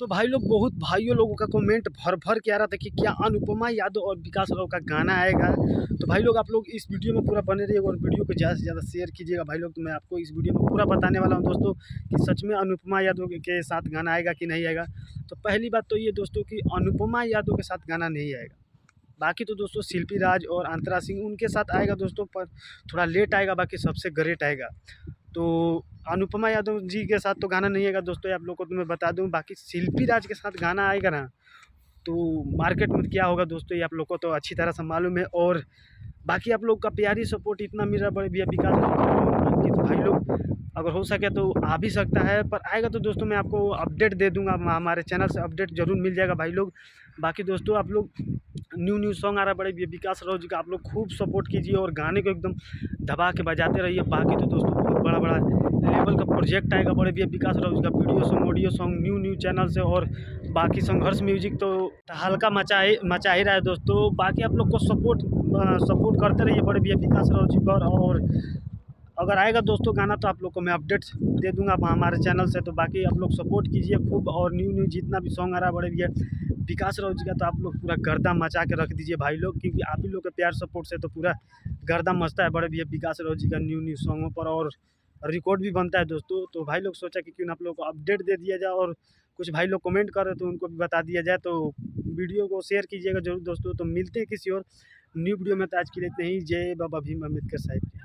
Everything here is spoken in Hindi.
तो भाई लोग बहुत भाइयों लोगों का कमेंट भर भर के आ रहा था कि क्या अनुपमा यादव और विकास राव का गाना आएगा। तो भाई लोग आप लोग इस वीडियो में पूरा बने रहिएगा और वीडियो को ज़्यादा से ज़्यादा शेयर कीजिएगा भाई लोग। तो मैं आपको इस वीडियो में पूरा बताने वाला हूं दोस्तों कि सच में अनुपमा यादव के साथ गाना आएगा कि नहीं आएगा। तो पहली बात तो ये दोस्तों कि अनुपमा यादव के साथ गाना नहीं आएगा। बाकी तो दोस्तों शिल्पी राज और अंतरा सिंह उनके साथ आएगा दोस्तों, पर थोड़ा लेट आएगा। बाकी सबसे ग्रेट आएगा। तो अनुपमा यादव जी के साथ तो गाना नहीं आएगा दोस्तों, आप लोग को तो मैं बता दूं। बाकी शिल्पी राज के साथ गाना आएगा ना, तो मार्केट में क्या होगा दोस्तों ये आप लोग को तो अच्छी तरह से मालूम है। और बाकी आप लोग का प्यारी सपोर्ट इतना मिल रहा है बड़े भैया विकास कि तो भाई लोग अगर हो सके तो आ भी सकता है, पर आएगा तो दोस्तों मैं आपको अपडेट दे दूंगा। हमारे चैनल से अपडेट जरूर मिल जाएगा भाई लोग। बाकी दोस्तों आप लोग न्यू सॉन्ग आ रहा है बड़े भैया विकास राव जी का, आप लोग खूब सपोर्ट कीजिए और गाने को एकदम दबा के बजाते रहिए। बाकी तो दोस्तों बहुत बड़ा बड़ा लेवल का प्रोजेक्ट आएगा बड़े भैया विकास राव जी का, video song audio song new channel से। और बाकी संघर्ष म्यूजिक तो हल्का मचा ही रहा है दोस्तों। बाकी आप लोग को सपोर्ट करते रहिए बड़े भैया विकास राव जी पर। और अगर आएगा दोस्तों गाना तो आप लोग को मैं अपडेट्स दे दूंगा हमारे चैनल से। तो बाकी आप लोग सपोर्ट कीजिए खूब, और न्यू जितना भी सॉन्ग आ रहा है बड़े भैया विकास राव जी का, तो आप लोग पूरा गर्दा मचा के रख दीजिए भाई लोग, क्योंकि आप ही लोग के प्यार सपोर्ट से तो पूरा गर्दा मचता है बड़े भैया विकास राव जी का न्यू सॉन्गों पर। और रिकॉर्ड भी बनता है दोस्तों। तो भाई लोग सोचा कि क्यों ना आप लोग को अपडेट दे दिया जाए, और कुछ भाई लोग कमेंट कर रहे तो उनको भी बता दिया जाए। तो वीडियो को शेयर कीजिएगा जरूर दोस्तों। तो मिलते हैं किसी और न्यू वीडियो में। तो आज के लिए इतना ही। जय बाबा भीम अम्बेडकर साहिब।